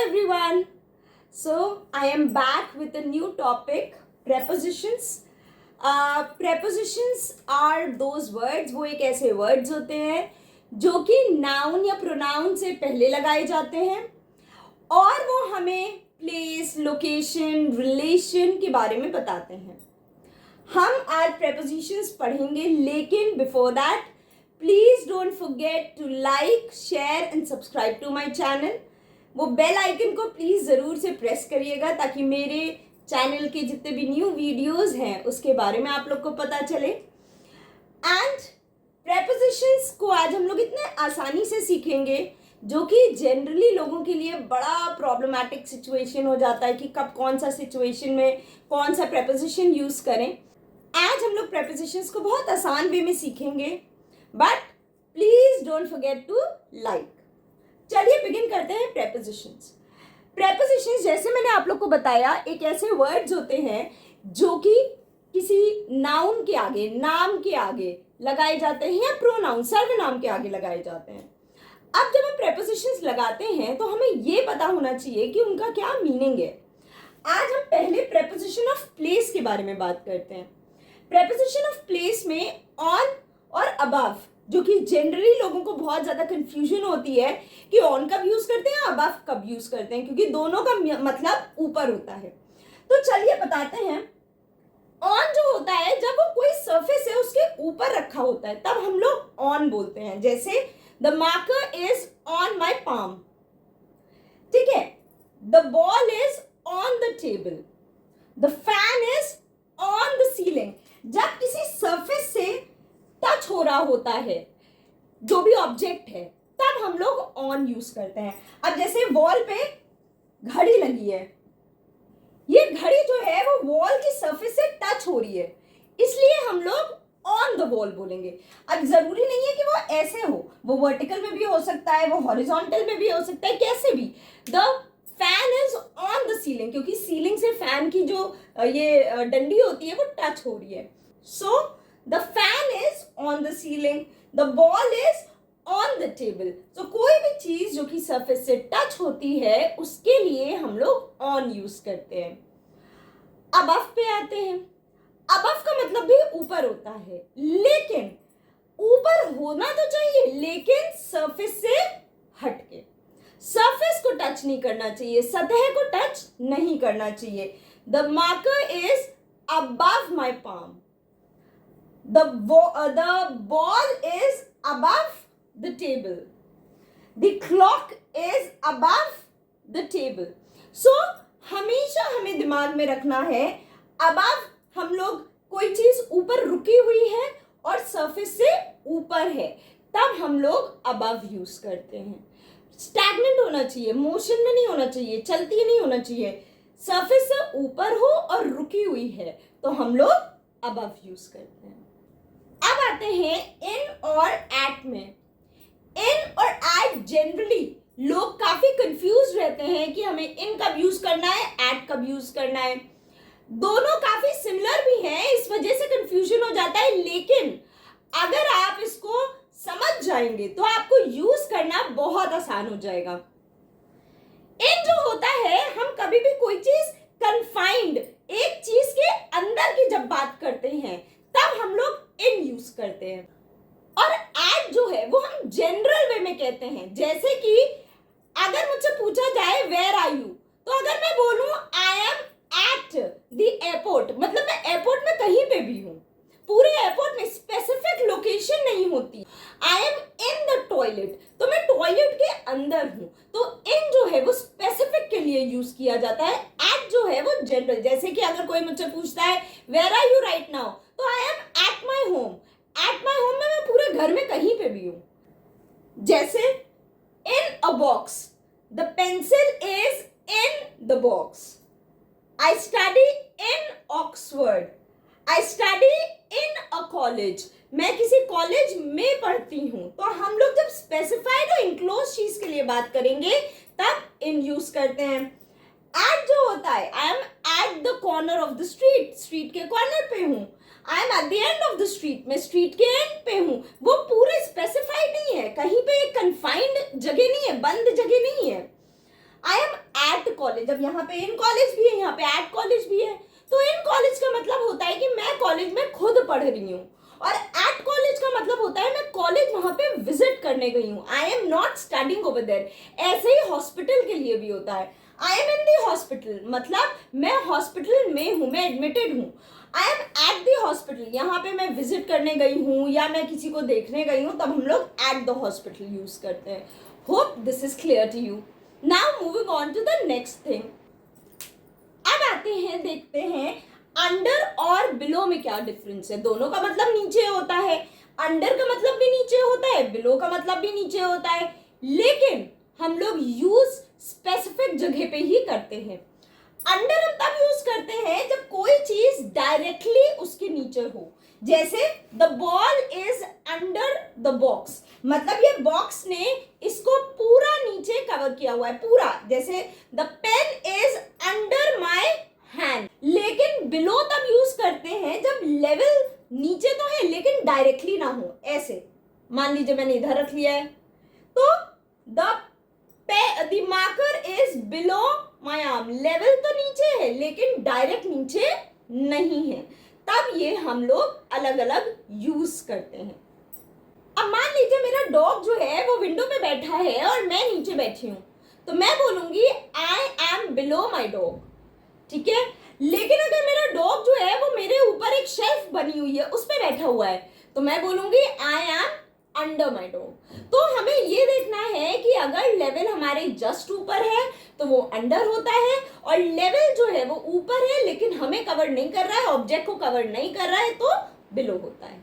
everyone. So I am back with a new topic, prepositions. Prepositions are those words, वो एक ऐसे words होते हैं जो कि noun या pronoun से पहले लगाए जाते हैं और वो हमें place, location, relation के बारे में बताते हैं. हम आज prepositions पढ़ेंगे, लेकिन before that please don't forget to like, share and subscribe to my channel. वो बेल आइकन को प्लीज़ ज़रूर से प्रेस करिएगा ताकि मेरे चैनल के जितने भी न्यू वीडियोस हैं उसके बारे में आप लोग को पता चले. एंड प्रेपोजिशंस को आज हम लोग इतने आसानी से सीखेंगे जो कि जनरली लोगों के लिए बड़ा प्रॉब्लमैटिक सिचुएशन हो जाता है कि कब कौन सा सिचुएशन में कौन सा प्रेपोजिशन यूज़ करें. आज हम लोग प्रेपोजिशंस को बहुत आसान वे में सीखेंगे, but please don't forget to like. चलिए बिगिन करते हैं प्रेपोजिशंस. प्रेपोजिशंस जैसे मैंने आप लोग को बताया एक ऐसे वर्ड्स होते हैं जो कि किसी नाउन के आगे, नाम के आगे लगाए जाते हैं या प्रोनाउन, सर्वनाम के आगे लगाए जाते हैं. अब जब हम प्रेपोजिशंस लगाते हैं तो हमें ये पता होना चाहिए कि उनका क्या मीनिंग है. आज हम पहले प्रेपोजिशन ऑफ प्लेस के बारे में बात करते हैं. प्रेपोजिशन ऑफ प्लेस में ऑन और अबव, जो कि जनरली लोगों को बहुत ज़्यादा कंफ्यूजन होती है कि ऑन कब यूज़ करते हैं, अबव कब यूज़ करते हैं, क्योंकि दोनों का मतलब ऊपर होता है. तो चलिए बताते हैं. ऑन जो होता है जब वो कोई सरफेस है उसके ऊपर रखा होता है तब हम लोग ऑन बोलते हैं. जैसे the marker is on my palm, ठीक है. The ball is on the table, the fan is on the ceiling. जब किसी सरफेस से टच हो रहा होता है जो भी ऑब्जेक्ट है तब हम लोग ऑन यूज करते हैं. अब जैसे वॉल पे घड़ी लगी है, ये घड़ी जो है वो वॉल की सरफेस से टच हो रही है, इसलिए हम लोग ऑन द वॉल बोलेंगे. अब जरूरी नहीं है कि वो ऐसे हो, वो वर्टिकल में भी हो सकता है, वो हॉरिजॉन्टल में भी हो सकता है, कैसे भी. The fan is on the ceiling, क्योंकि सीलिंग से फैन की जो ये डंडी होती है वो टच हो रही है. सो the fan is on the ceiling, the ball is on the table. So कोई भी चीज जो कि सरफेस से टच होती है उसके लिए हम लोग on यूज करते हैं. above पे आते हैं. above का मतलब भी ऊपर होता है, लेकिन ऊपर होना तो चाहिए लेकिन सरफेस से हटके. सरफेस को टच नहीं करना चाहिए, सतह को टच नहीं करना चाहिए. the marker is above my palm. The ball is above the table. The clock is above the table. So हमेशा हमें दिमाग में रखना है above हम लोग कोई चीज ऊपर रुकी हुई है और सरफेस से ऊपर है तब हम लोग above यूज करते हैं. स्टैग्नेंट होना चाहिए, मोशन में नहीं होना चाहिए, चलती नहीं होना चाहिए. सरफेस से ऊपर हो और रुकी हुई है तो हम लोग above यूज करते हैं. अब आते हैं इन और एट में. इन और एट जनरली लोग काफी कंफ्यूज रहते हैं कि हमें इन कब यूज करना है, एट कब यूज करना है. दोनों काफी सिमिलर भी हैं, इस वजह से कंफ्यूजन हो जाता है, लेकिन अगर आप इसको समझ जाएंगे तो आपको यूज करना बहुत आसान हो जाएगा. इन जो होता है, हम कभी भी कोई चीज कन्फाइंड, एक चीज के अंदर की जब बात करते हैं तब हम लोग इन यूज करते हैं. और एट जो है वो हम जनरल वे में कहते हैं. जैसे कि अगर मुझसे पूछा जाए वेयर आर यू, तो अगर मैं बोलूं आई एम एट द एयरपोर्ट, मतलब मैं एयरपोर्ट में कहीं पे भी हूं. पूरे एयरपोर्ट में स्पेसिफिक लोकेशन नहीं होती. I am in the toilet, तो मैं टॉयलेट के अंदर हूं. तो इन जो है वो स्पेसिफिक के लिए यूज किया जाता है. एट जो है वो जनरल. जैसे कि अगर कोई मुझसे पूछता है where are you right now, तो I am at my home. At my home में मैं पूरे घर में कहीं पे भी हूं. जैसे in a box, the pencil is in the box. I study in Oxford. I study in a college, मैं किसी कॉलेज में पढ़ती हूं. तो हम लोग जब स्पेसिफाइड और इनक्लोज चीज के लिए बात करेंगे तब इन यूज करते हैं. एट जो होता है, आई am at the corner of the street, street के कॉर्नर पे हूं. आई am at the end of the street, मैं स्ट्रीट के एंड पे हूं. वो पूरे स्पेसिफाइड नहीं है, कहीं पे एक कन्फाइंड जगह नहीं है, बंद जगह नहीं है. I am college. अब यहाँ पे इन कॉलेज भी है, यहाँ पे एट कॉलेज भी है। तो इन कॉलेज का मतलब होता है कि मैं कॉलेज में खुद पढ़ रही हूँ, और एट कॉलेज का मतलब होता है मैं कॉलेज वहां पे विजिट करने गई हूँ। I am not studying over there. ऐसे ही हॉस्पिटल के लिए भी होता है, I am in the hospital, मतलब मैं हॉस्पिटल में हूँ, मैं एडमिटेड हूँ। I am at the hospital, यहाँ पे मैं विजिट करने गई हूँ या मैं किसी को देखने गई हूँ, तब हम लोग एट द हॉस्पिटल यूज करते हैं। Hope this is clear to you. Now moving on to the next thing. अब आते हैं, देखते हैं अंडर और बिलो में क्या डिफरेंस है। दोनों का मतलब नीचे होता है, अंडर का मतलब भी नीचे होता है, बिलो का मतलब भी नीचे होता है, लेकिन हम लोग यूज स्पेसिफिक जगह पे ही करते हैं। अंडर हम तब यूज करते हैं जब कोई चीज डायरेक्टली उसके नीचे हो, जैसे the ball is under the box, मतलब ये बॉक्स ने इसको पूरा नीचे कवर किया हुआ है, पूरा। जैसे the pen is under my hand. लेकिन बिलो तब यूज करते हैं जब लेवल नीचे तो है लेकिन डायरेक्टली ना हो। ऐसे मान लीजिए मैंने इधर रख लिया है, तो the marker is below my arm, level तो नीचे है लेकिन डायरेक्ट नीचे नहीं है, तब ये हम लोग अलग अलग यूज करते हैं। अब मान लीजिए मेरा डॉग जो है वो विंडो पे बैठा है और मैं नीचे बैठी हूं, तो मैं बोलूंगी I am below my dog, ठीक है। लेकिन अगर मेरा डॉग जो है वो मेरे ऊपर एक शेल्फ बनी हुई है उस पर बैठा हुआ है, तो मैं बोलूंगी I am under my dog. तो हमें ये देखना है कि अगर लेवल हमारे जस्ट ऊपर है तो वो अंडर होता है, और लेवल जो है वो ऊपर है लेकिन हमें कवर नहीं कर रहा है, ऑब्जेक्ट को कवर नहीं कर रहा है, तो बिलो होता है।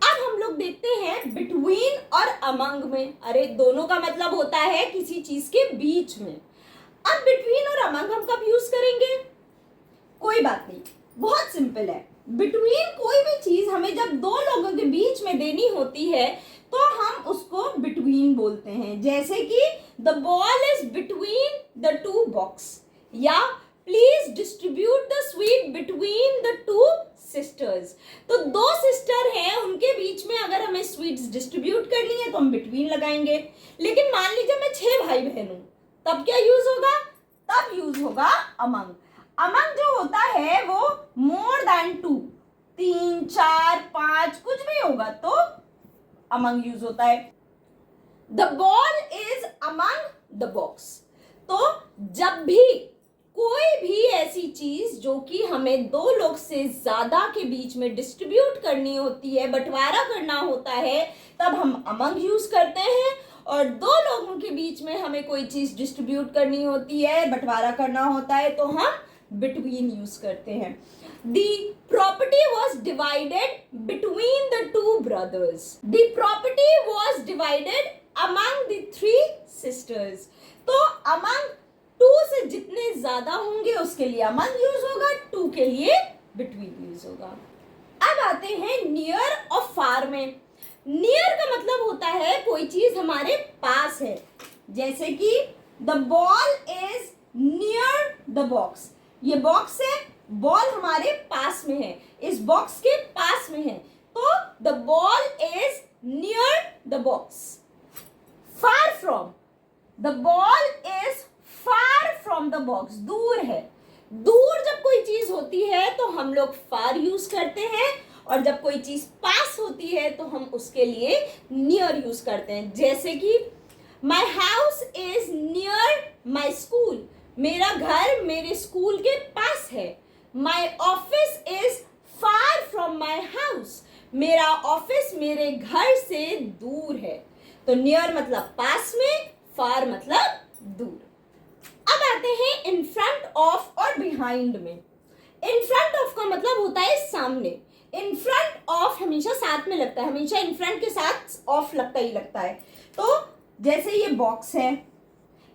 अब हम लोग देखते हैं बिटवीन और अमंग में। अरे दोनों का मतलब होता है किसी चीज के बीच में। अब बिटवीन और अमंग हम कब यूज करेंगे? कोई बात नहीं, बहुत सिंपल है। बिटवीन कोई भी चीज हमें जब दो लोगों के बीच में देनी होती है तो हम उसको बिटवीन बोलते हैं। जैसे कि the ball is between the two box, या please distribute the sweet between the two sisters. तो दो सिस्टर हैं, उनके बीच में अगर हमें स्वीट्स डिस्ट्रीब्यूट करनी है तो हम बिटवीन लगाएंगे। लेकिन मान लीजिए मैं 6 भाई बहन हूं, तब क्या यूज होगा? तब यूज होगा अमंग। अमंग जो होता है वो मोर देन 2, 3, 4, 5 कुछ भी होगा तो अमंग यूज होता है। The ball is among the box. तो जब भी कोई भी ऐसी चीज जो कि हमें दो लोग से ज्यादा के बीच में डिस्ट्रीब्यूट करनी होती है, बंटवारा करना होता है, तब हम अमंग यूज करते हैं। और दो लोगों के बीच में हमें कोई चीज डिस्ट्रीब्यूट करनी होती है, बंटवारा करना होता है, तो हम बिटवीन यूज करते हैं। The property was divided between the two brothers. The property was divided among the 3 sisters. तो among 2 से जितने ज्यादा होंगे उसके लिए among यूज होगा, 2 के लिए between यूज होगा। अब आते हैं नियर और फार में। नियर का मतलब होता है कोई चीज हमारे पास है, जैसे कि the ball is near the box। ये बॉक्स है, बॉल हमारे पास में है, इस बॉक्स के पास में है, तो the ball is near the box. Far from, the ball is far from the box, दूर है। दूर जब कोई चीज होती है तो हम लोग फार यूज करते हैं, और जब कोई चीज पास होती है तो हम उसके लिए नियर यूज करते हैं। जैसे कि my house is near my school, मेरा घर मेरे स्कूल के पास है। My office is far from my house, मेरा ऑफिस मेरे घर से दूर है। तो नियर मतलब पास में, फार मतलब दूर। अब आते हैं इन फ्रंट ऑफ और बिहाइंड में। इन फ्रंट ऑफ का मतलब होता है सामने। इन फ्रंट ऑफ हमेशा साथ में लगता है, हमेशा इन फ्रंट के साथ ऑफ लगता ही लगता है। तो जैसे ये बॉक्स है,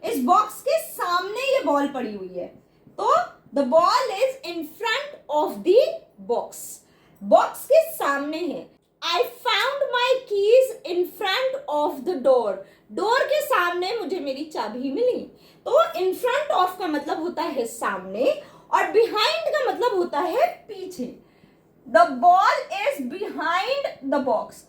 इस बॉक्स के सामने ये बॉल पड़ी हुई है, तो the ball is in front of the box, box के सामने है। I found my keys in front of the door, door के सामने मुझे मेरी चाबी मिली। तो इन फ्रंट ऑफ का मतलब होता है सामने, और बिहाइंड का मतलब होता है पीछे। The ball is behind the box,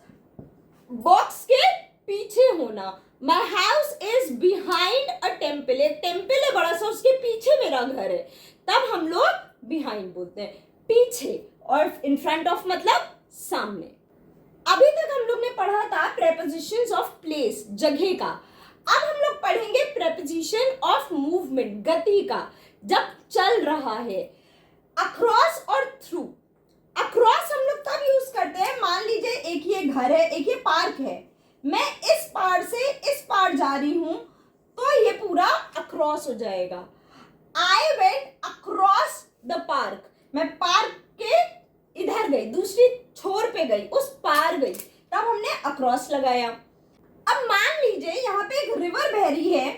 box के पीछे होना, my house is behind a temple, एक टेम्पल है बड़ा सा, उसके पीछे मेरा घर है, तब हम लोग बिहाइंड बोलते हैं, पीछे, और इन फ्रंट ऑफ मतलब सामने। अभी तक हम लोग ने पढ़ा था प्रेपोजिशंस ऑफ प्लेस, जगह का। अब हम लोग पढ़ेंगे प्रेपोजिशन ऑफ मूवमेंट, गति का, जब चल रहा है। अक्रॉस और थ्रू। अक्रॉस हम लोग तब यूज करते हैं, मान लीजिए एक ये घर है, एक ये पार्क है, मैं इस पार से इस पार जा रही हूं, तो ये पूरा अक्रॉस हो जाएगा। I went across the park, मैं पार्क के इधर गई, दूसरी छोर पे गई, उस पार गई, तब हमने अक्रॉस लगाया। अब मान लीजिए यहाँ पे एक रिवर बह रही है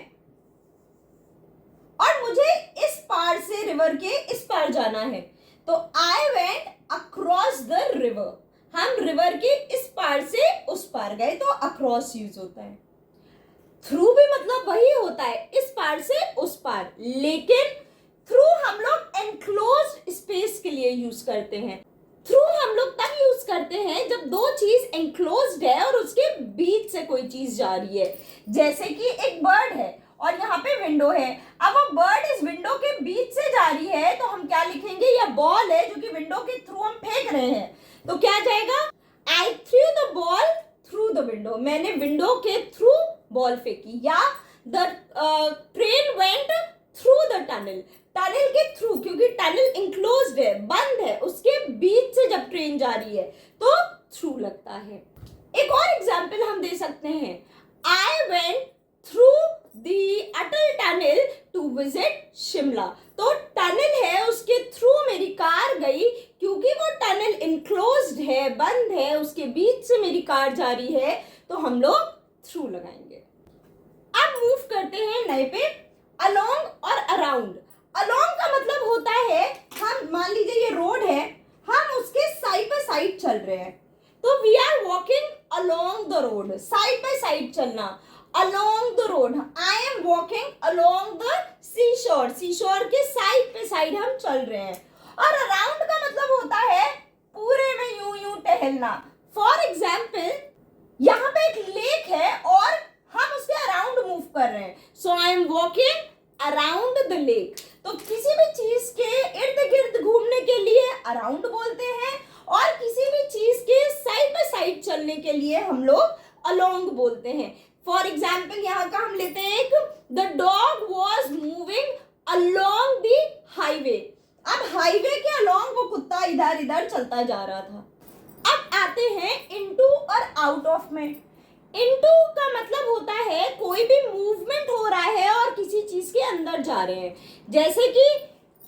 और मुझे इस पार से रिवर के इस पार जाना है, तो I went across the river, हम रिवर के इस पार से उस पार गए, तो अक्रॉस यूज होता है। थ्रू भी मतलब वही होता है, इस पार से उस पार, लेकिन थ्रू हम लोग एनक्लोज्ड स्पेस के लिए यूज करते हैं। थ्रू हम लोग तब यूज करते हैं जब दो चीज एनक्लोज्ड है और उसके बीच से कोई चीज जा रही है, जैसे कि एक बर्ड है और यहाँ पे विंडो है, अब वो बर्ड इस विंडो के बीच से जा रही है, तो हम क्या लिखेंगे, या बॉल है जो कि विंडो के थ्रू हम फेंक रहे हैं, तो क्या जाएगा, I threw the ball through the window, मैंने विंडो के थ्रू बॉल फेंकी। या the train went through the tunnel, tunnel के थ्रू, क्योंकि टनल इंक्लोज्ड है, बंद है, उसके बीच से जब ट्रेन जा रही है तो थ्रू लगता है। एक और एग्जाम्पल हम दे सकते हैं, I went through the Atal tunnel to visit Shimla, तो टनल है उसके थ्रू मेरी कार गई, क्योंकि वो टनल इनक्लोज्ड है, बंद है, उसके बीच से मेरी कार जा रही है, तो हम लोग थ्रू लगाएंगे। अब मूव करते हैं नए पे, अलोंग और अराउंड। अलोंग का मतलब होता है, हम मान लीजिए ये रोड है, हम उसके साइड बाय साइड चल रहे हैं, तो we are walking along the road, side by side चलना, along the road, I am walking along the seashore, seashore के साइड पे साइड हम चल रहे हैं। और around का मतलब होता है पूरे में यूं यूं टहलना। फॉर एग्जाम्पल यहाँ पे एक लेक है और हम उसके अराउंड मूव कर रहे हैं, so I am walking around the lake. तो किसी भी चीज के इर्द गिर्द घूमने के लिए अराउंड बोलते हैं, और किसी भी चीज के साइड बाय साइड चलने के लिए हम लोग along बोलते हैं। फॉर एग्जाम्पल यहाँ का हम लेते हैं एक, the dog was moving along the highway, अब हाईवे के अलॉन्ग वो कुत्ता इधर इधर चलता जा रहा था। अब आते हैं इनटू और आउट ऑफ में। इनटू का मतलब होता है कोई भी मूवमेंट हो रहा है और किसी चीज के अंदर जा रहे हैं, जैसे कि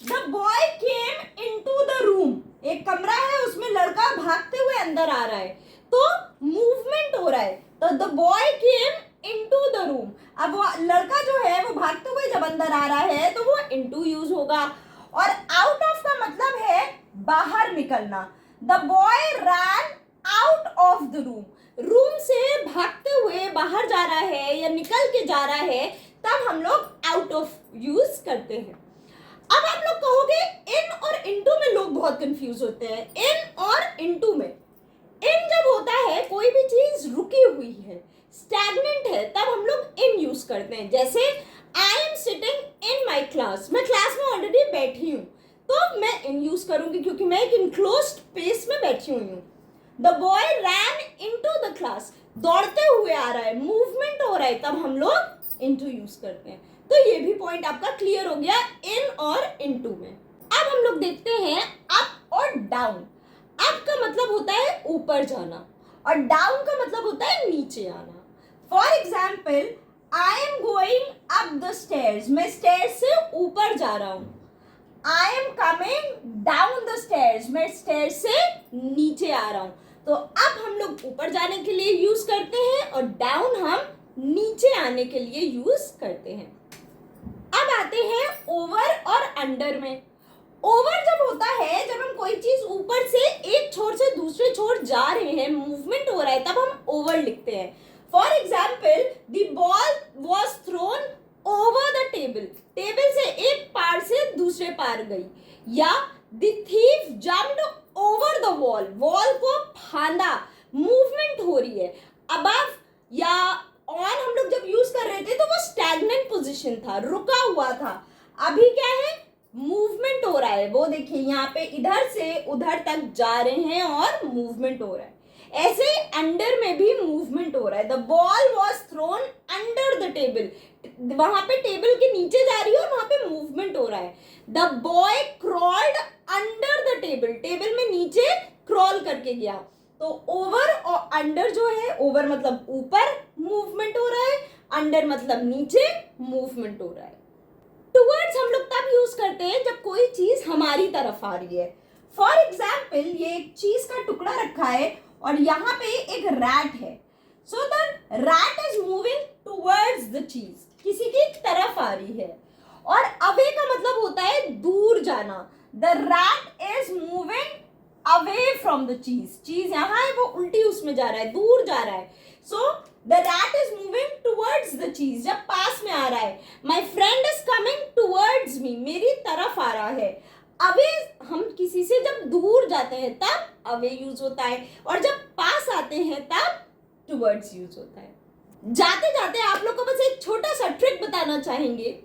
the boy came into the room, एक कमरा है उसमें लड़का भागते हुए अंदर आ रहा है, तो मूवमेंट हो रहा है, तो the boy came into the room. अब वो लड़का जो है वो भागते हुए जब अंदर आ रहा है तो वो इनटू यूज होगा। और आउट ऑफ का मतलब है बाहर निकलना, the boy ran out of the room, room से भागते हुए बाहर जा रहा है या निकल के जा रहा है, तब हम लोग आउट ऑफ यूज करते हैं। अब आप लोग कहोगे इन और इनटू में लोग बहुत कंफ्यूज होते हैं, इन और इनटू में। इन जब होता है कोई भी चीज रुकी हुई है, स्टैग्नेंट है, तब हम लोग इन यूज करते हैं, जैसे I am sitting in my class, मैं क्लास में ऑलरेडी बैठी हूँ, तो मैं इन यूज करूंगी क्योंकि मैं एक इनक्लोज्ड स्पेस में बैठी हुई हूँ। The boy ran into the class, दौड़ते हुए आ रहा है, मूवमेंट हो रहा है, तब हम लोग इनटू यूज करते हैं। तो ये भी पॉइंट आपका क्लियर हो गया इन और इनटू में। अब हम लोग देखते हैं अप और डाउन। अप का मतलब होता है ऊपर जाना और डाउन का मतलब होता है नीचे आना। For example I am going up the stairs, मैं स्टेयर्स से ऊपर जा रहा हूँ। I am coming down the stairs, मैं स्टेयर्स से नीचे आ रहा हूँ। तो अब हम लोग ऊपर जाने के लिए यूज करते हैं और डाउन हम नीचे आने के लिए यूज करते हैं। अब आते हैं ओवर और अंडर में। ओवर जब होता है जब हम कोई चीज ऊपर से एक छोर से दूसरे छोर जा रहे हैं, मूवमेंट हो रहा है, तब हम ओवर लिखते हैं। For example the ball was throne over the table, table से एक पार से दूसरे पार गई। या the thief jumped over the wall, wall को फांदा, मूवमेंट हो रही है, अबव या ऑन हम लोग जब यूज कर रहे थे तो वो स्टैग्नेंट पोजीशन था, रुका हुआ था। अभी क्या है, मूवमेंट हो रहा है। वो देखिए यहाँ पे इधर से उधर तक जा रहे हैं और मूवमेंट हो रहा है। ऐसे अंडर में भी मूवमेंट हो रहा है। The ball was throne under the table, वहां पे टेबल के नीचे जा रही है और वहां पे मूवमेंट हो रहा है। The boy crawled under the table, table में नीचे क्रॉल करके गया। तो ओवर और अंडर जो है, ओवर मतलब ऊपर मूवमेंट हो रहा है, अंडर मतलब नीचे मूवमेंट हो रहा है। टुवर्ड्स हम लोग तब यूज करते हैं जब कोई चीज हमारी तरफ आ रही है। फॉर एग्जाम्पल, ये एक चीज का टुकड़ा रखा है और यहाँ पे एक रैट है। So the rat is moving towards the चीज, किसी की तरफ आ रही है। और अवे का मतलब होता है दूर जाना। The rat is moving away from the चीज, चीज यहाँ है वो उल्टी उसमें जा रहा है, दूर जा रहा है। So the rat is moving towards the चीज, जब पास में आ रहा है। My friend is coming towards me, मेरी तरफ आ रहा है। अवे हम किसी से जब दूर जाते हैं तब अवे यूज होता है, और जब पास आते हैं तब टुवर्ड्स यूज होता है। जाते जाते आप लोग को बस एक छोटा सा ट्रिक बताना चाहेंगे।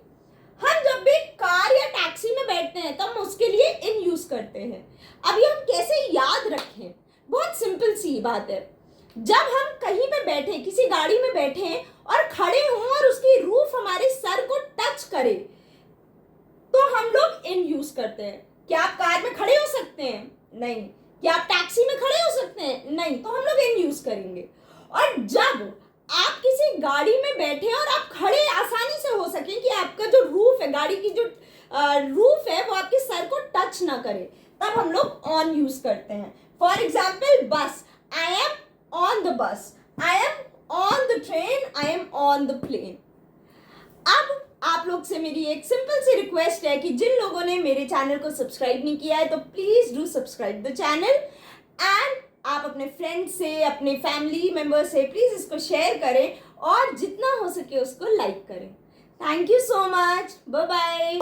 हम जब भी कार या टैक्सी में बैठते हैं तब हम उसके लिए इन यूज करते हैं। अब ये हम कैसे याद रखें, बहुत सिंपल सी बात है। जब हम कहीं पे बैठे, किसी गाड़ी में बैठे और खड़े हों और उसकी रूफ हमारे सर को टच करे, तो हम लोग इन यूज करते हैं। क्या आप कार में खड़े हो सकते हैं? नहीं। क्या आप टैक्सी में खड़े हो सकते हैं? नहीं। तो हम लोग इन यूज करेंगे। और जब आप किसी गाड़ी में बैठे और आप खड़े आसानी से हो सके कि आपका जो रूफ है, गाड़ी की जो रूफ है वो आपके सर को टच ना करे, तब हम लोग ऑन यूज करते हैं। फॉर एग्जाम्पल, बस, I am on the bus, I am on the train, I am on the plane. अब आप लोग से मेरी एक सिंपल सी रिक्वेस्ट है कि जिन लोगों ने मेरे चैनल को सब्सक्राइब नहीं किया है तो please do subscribe the channel, and आप अपने फ्रेंड से, अपने फैमिली मेंबर से प्लीज इसको शेयर करें और जितना हो सके उसको लाइक करें। Thank you so much, bye bye.